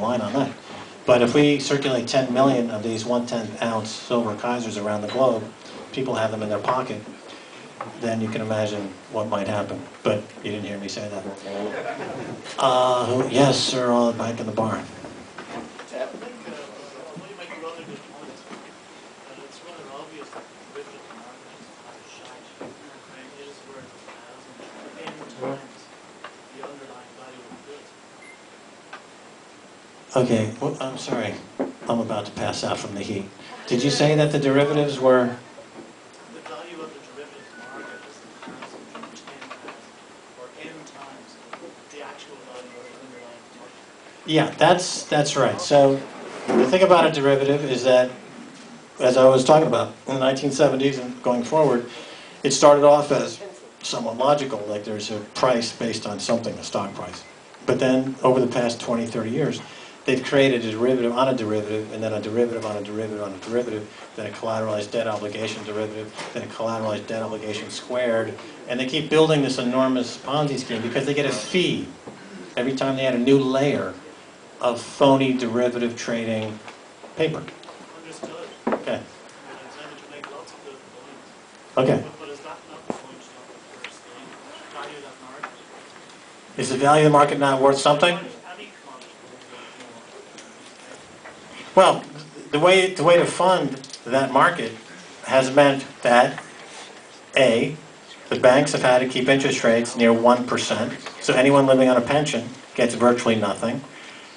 line on that. But if we circulate 10 million of these 1/10 ounce silver Keisers around the globe, people have them in their pocket, then you can imagine what might happen. But you didn't hear me say that. Yes, sir, all back in the barn. Okay, well, I'm sorry. I'm about to pass out from the heat. Did you say that the derivatives were... The value of the derivatives market is 1,000 or 10,000 or n times the actual value of the underlying market. Yeah, that's right. So the thing about a derivative is that, as I was talking about, in the 1970s and going forward, it started off as somewhat logical, like there's a price based on something, a stock price. But then, over the past 20, 30 years, they've created a derivative on a derivative, and then a derivative on a derivative on a derivative, then a collateralized debt obligation derivative, then a collateralized debt obligation squared, and they keep building this enormous Ponzi scheme because they get a fee every time they add a new layer of phony derivative trading paper. Understood. Okay. And I'm saying that you make lots of good points. Okay. But is that not the point of the first thing? Value of that market? Is the value of the market not worth something? Any commodity. Well, the way to fund that market has meant that, A, the banks have had to keep interest rates near 1%, so anyone living on a pension gets virtually nothing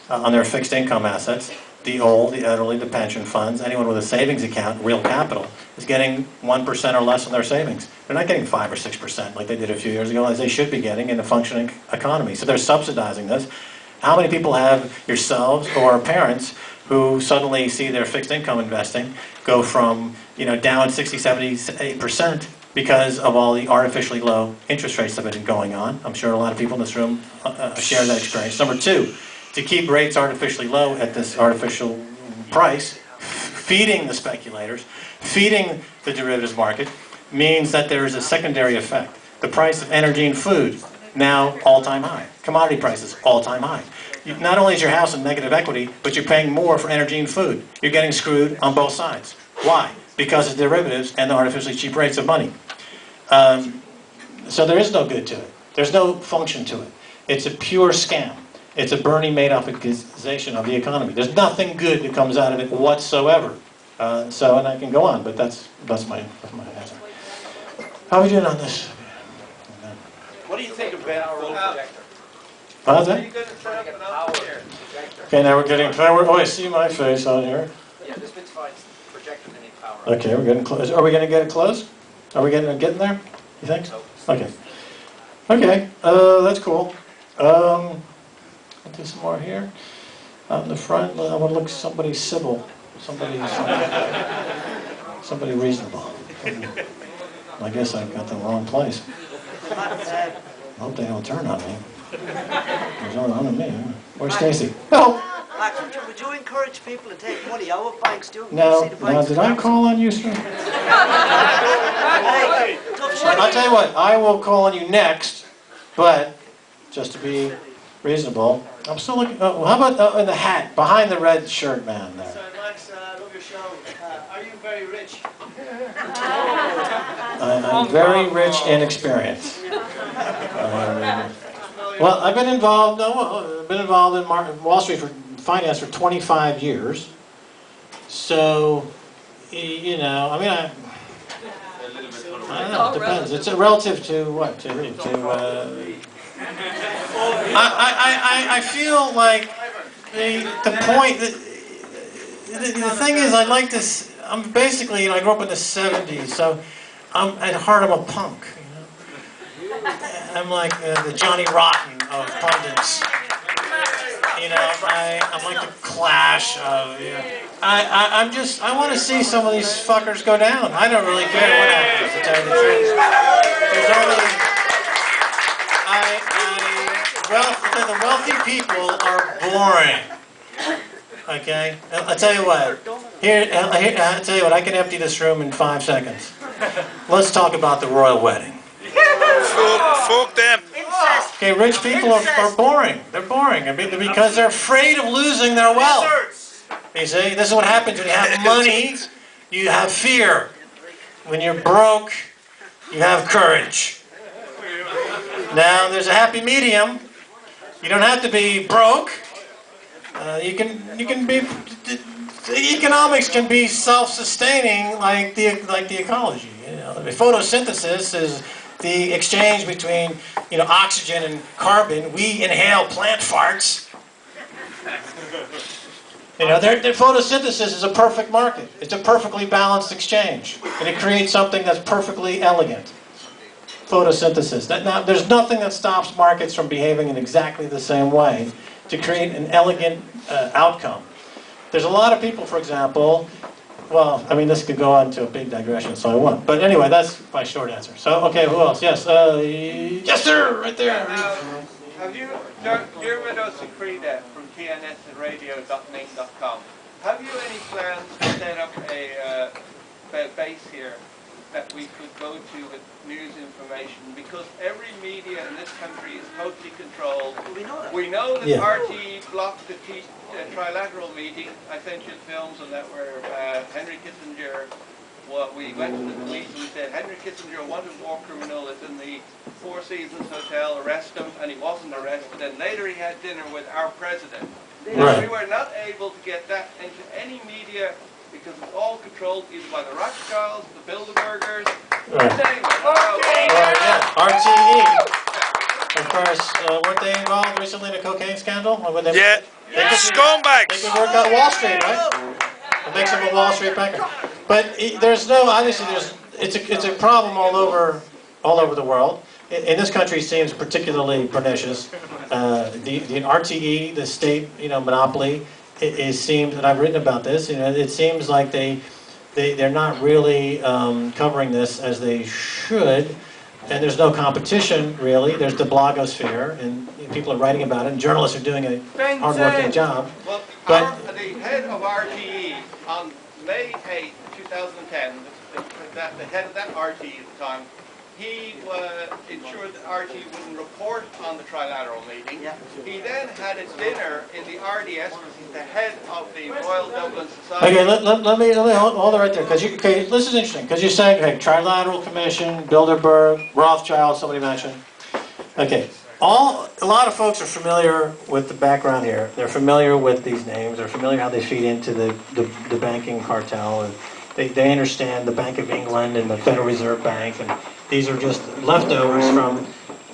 on their fixed income assets. The old, the elderly, the pension funds, anyone with a savings account, real capital, is getting 1% or less on their savings. They're not getting 5 or 6% like they did a few years ago, as they should be getting in a functioning economy. So they're subsidizing this. How many people have yourselves or parents who suddenly see their fixed income investing go from, down 60, 70, 8% because of all the artificially low interest rates that have been going on? I'm sure a lot of people in this room share that experience. Number two, to keep rates artificially low at this artificial price, feeding the speculators, feeding the derivatives market, means that there is a secondary effect. The price of energy and food, now all-time high. Commodity prices, all-time high. Not only is your house in negative equity, but you're paying more for energy and food. You're getting screwed on both sides. Why? Because of derivatives and the artificially cheap rates of money. So there is no good to it. There's no function to it. It's a pure scam. It's a Bernie Madoffization of the economy. There's nothing good that comes out of it whatsoever. And I can go on, but that's my answer. How are we doing on this? What do you think of Ben projector? How's that? Okay, now we're getting power. Oh, I see my face on here. Yeah, this bit's fine. Projector they need power. Okay, we're getting close. Are we going to get it close? Are we getting there? You think? Okay. Okay, that's cool. I'll do some more here. Out in the front, I want to look somebody civil, somebody reasonable. I guess I've got the wrong place. I hope they don't turn on me. There's only one of me. Where's Stacy? No. Max, would you encourage people to take money out of banks too? No. Did I call on you, sir? Hey, tough shit. I'll tell you what. I will call on you next, but just to be reasonable, I'm still looking. How about in the hat behind the red shirt man there? Sorry, Max, I love your show. Are you very rich? I'm very rich in experience. Well, I've been involved. I've been involved in Wall Street for finance for 25 years. So, I don't know. It depends. It's relative to what? I feel like the point. The thing is, I like this. I'm basically, I grew up in the 70s, so at heart I'm a punk. I'm like the Johnny Rotten of pundits. I'm like the Clash of. I want to see some of these fuckers go down. I don't really care what happens, to tell you the truth. There's only, the wealthy people are boring. Okay, I'll tell you what. I'll tell you what. I can empty this room in 5 seconds. Let's talk about the royal wedding. Fuck them. Incest. Okay, rich people are boring. They're boring. I mean, because they're afraid of losing their wealth. You see, this is what happens when you have money. You have fear. When you're broke, you have courage. Now, there's a happy medium. You don't have to be broke. You can be. The economics can be self-sustaining, like the ecology. You know, the photosynthesis is the exchange between oxygen and carbon. We inhale plant farts. Their photosynthesis is a perfect market. It's a perfectly balanced exchange, and it creates something that's perfectly elegant. Photosynthesis. Now, there's nothing that stops markets from behaving in exactly the same way to create an elegant outcome. There's a lot of people, for example, well, I mean, this could go on to a big digression, so I won't. But anyway, that's my short answer. So, okay, who else? Yes, yes, sir, right there. Have you, dear Widow Secreta from tnsradio.ning.com, have you any plans to set up a base here that we could go to with news information? Because every media in this country is totally controlled. We know that RT blocked the trilateral meeting. I sent you films on that where Henry Kissinger, we went to the police and we said Henry Kissinger, a wanted war criminal, is in the Four Seasons Hotel, arrest him, and he wasn't arrested. And later he had dinner with our president. Right. We were not able to get that into any media because it's all controlled either by the Rothschilds, the Bilderbergers, RTE. Of course, weren't they involved recently in a cocaine scandal? Yeah. Scumbags! They could work on Wall Street, right? It makes them a Wall Street banker. But there's no, obviously, it's a problem all over the world. In this country, it seems particularly pernicious. The RTE, the state, monopoly, it seems, and I've written about this. It seems like they're not really covering this as they should. And there's no competition, really. There's the blogosphere, and people are writing about it, and journalists are doing a hard-working job. Well, the head of RTE on May 8, 2010, the head of that RTE at the time, he ensured that RTE wouldn't report on the trilateral meeting. He then had a dinner in the RDS, because he's the head of the Royal Dublin Society. Okay, let me hold it right there, because this is interesting, because you're saying, okay, Trilateral Commission, Bilderberg, Rothschild, somebody mentioned. Okay, a lot of folks are familiar with the background here. They're familiar with these names. They're familiar how they feed into the banking cartel, and they understand the Bank of England and the Federal Reserve Bank, and these are just leftovers from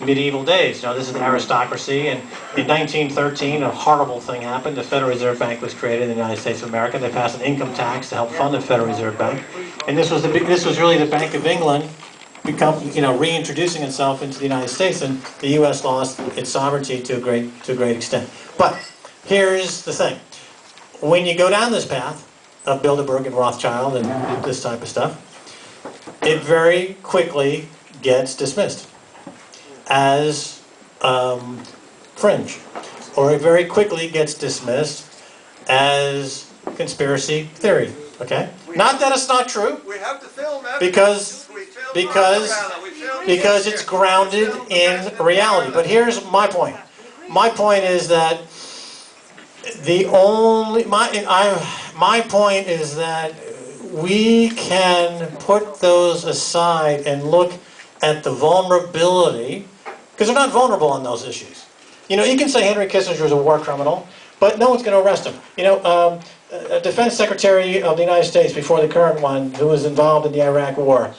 medieval days. This is the aristocracy, and in 1913 a horrible thing happened. The Federal Reserve Bank was created in the United States of America. They passed an income tax to help fund the Federal Reserve Bank, and this was really the Bank of England reintroducing itself into the United States, and the U.S. lost its sovereignty to a great extent. But here's the thing: when you go down this path of Bilderberg and Rothschild and this type of stuff, it very quickly gets dismissed as fringe, or it very quickly gets dismissed as conspiracy theory. Okay, not that it's not true. We have to film because it's grounded in reality. But here's my point. My point is that my point is that we can put those aside and look at the vulnerability, because they're not vulnerable on those issues. You can say Henry Kissinger is a war criminal, but no one's going to arrest him. A defense secretary of the United States before the current one, who was involved in the Iraq War.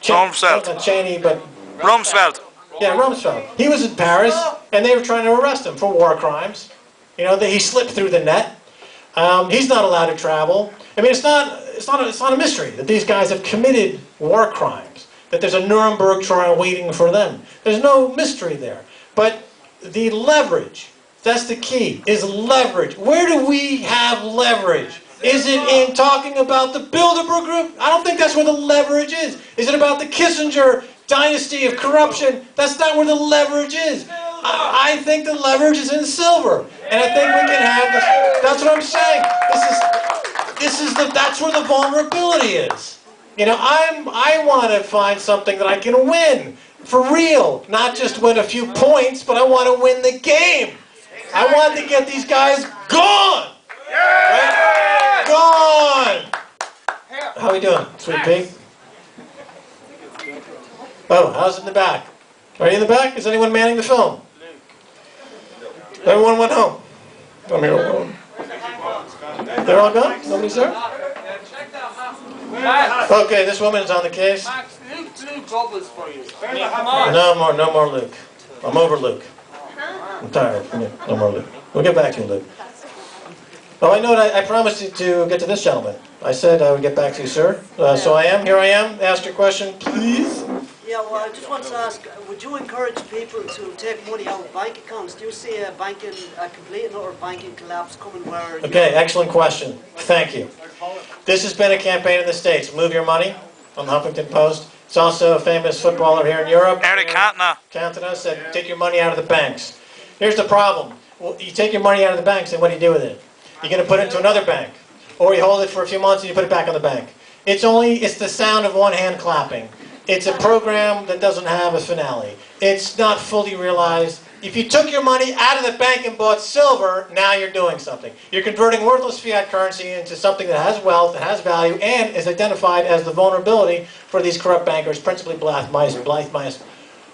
Rumsfeld. Not Cheney, but... Rumsfeld. Yeah, Rumsfeld. He was in Paris, and they were trying to arrest him for war crimes. He slipped through the net. He's not allowed to travel. I mean, it's not a mystery that these guys have committed war crimes, that there's a Nuremberg trial waiting for them. There's no mystery there. But the leverage, that's the key, is leverage. Where do we have leverage? Is it in talking about the Bilderberg Group? I don't think that's where the leverage is. Is it about the Kissinger dynasty of corruption? That's not where the leverage is. I think the leverage is in silver. And I think we can have this. That's what I'm saying. That's where the vulnerability is. I want to find something that I can win. For real. Not just win a few points, but I want to win the game. I want to get these guys gone. Right? Gone. How we doing, Sweet Pea? Oh, how's it in the back? Are you in the back? Is anyone manning the film? Everyone went home. I'm here alone. They're all gone? Nobody's there? Okay, this woman's on the case. Luke gobbles for you. No more Luke. I'm over Luke. I'm tired. No more Luke. We'll get back to you, Luke. Oh, I know I promised you to get to this gentleman. I said I would get back to you, sir. So I am. Here I am. Ask your question, please. Yeah, well, I just want to ask, would you encourage people to take money out of bank accounts? Do you see a complete and utter banking collapse coming where... Okay, excellent question. Thank you. This has been a campaign in the States. Move your money on the Huffington Post. It's also a famous footballer here in Europe. Eric Cantona. Cantona said, take your money out of the banks. Here's the problem. Well, you take your money out of the banks, and what do you do with it? You're going to put it into another bank. Or you hold it for a few months and you put it back on the bank. It's the sound of one hand clapping. It's a program that doesn't have a finale. It's not fully realized. If you took your money out of the bank and bought silver, now you're doing something. You're converting worthless fiat currency into something that has wealth, that has value, and is identified as the vulnerability for these corrupt bankers, principally Blythe Masters.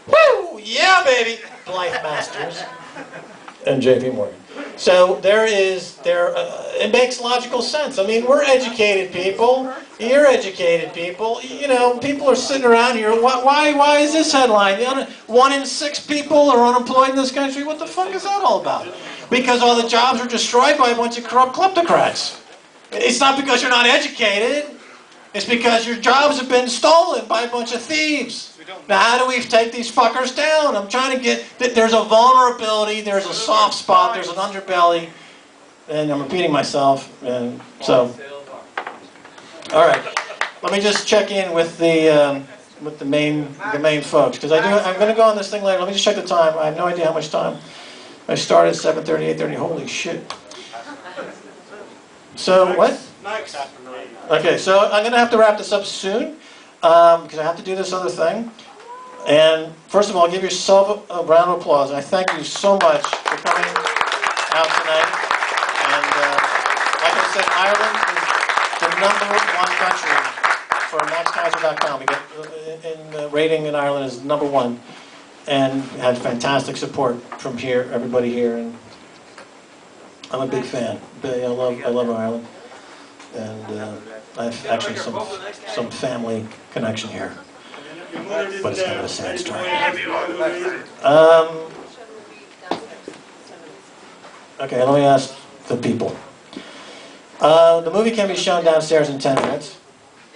Woo! Yeah, baby! Blythe Masters and J.P. Morgan. So it makes logical sense. I mean, we're educated people. You're educated people. You know, people are sitting around here. Why is this headline? 1 in 6 people are unemployed in this country. What the fuck is that all about? Because all the jobs are destroyed by a bunch of corrupt kleptocrats. It's not because you're not educated. It's because your jobs have been stolen by a bunch of thieves. Now, how do we take these fuckers down? I'm trying to get... There's a vulnerability, there's a soft spot, there's an underbelly, and I'm repeating myself, and so... All right, let me just check in with the main folks, because I'm going to go on this thing later. Let me just check the time. I have no idea how much time. I started at 7:30, 8:30. Holy shit. So, what? Okay, so I'm going to have to wrap this up soon, because I have to do this other thing. And first of all, give yourself a round of applause. I thank you so much for coming out tonight. And like I said, Ireland is the #1 country for MaxKeiser.com. We get in the rating in Ireland is #1, and had fantastic support from here, everybody here, and I'm a big fan. I love Ireland, and I have actually some family connection here. But it's kind of a sad story. Okay, let me ask the people. The movie can be shown downstairs in 10 minutes.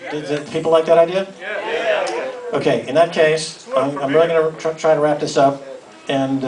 Did people like that idea? Yeah. Okay, in that case, I'm really going to try to wrap this up. And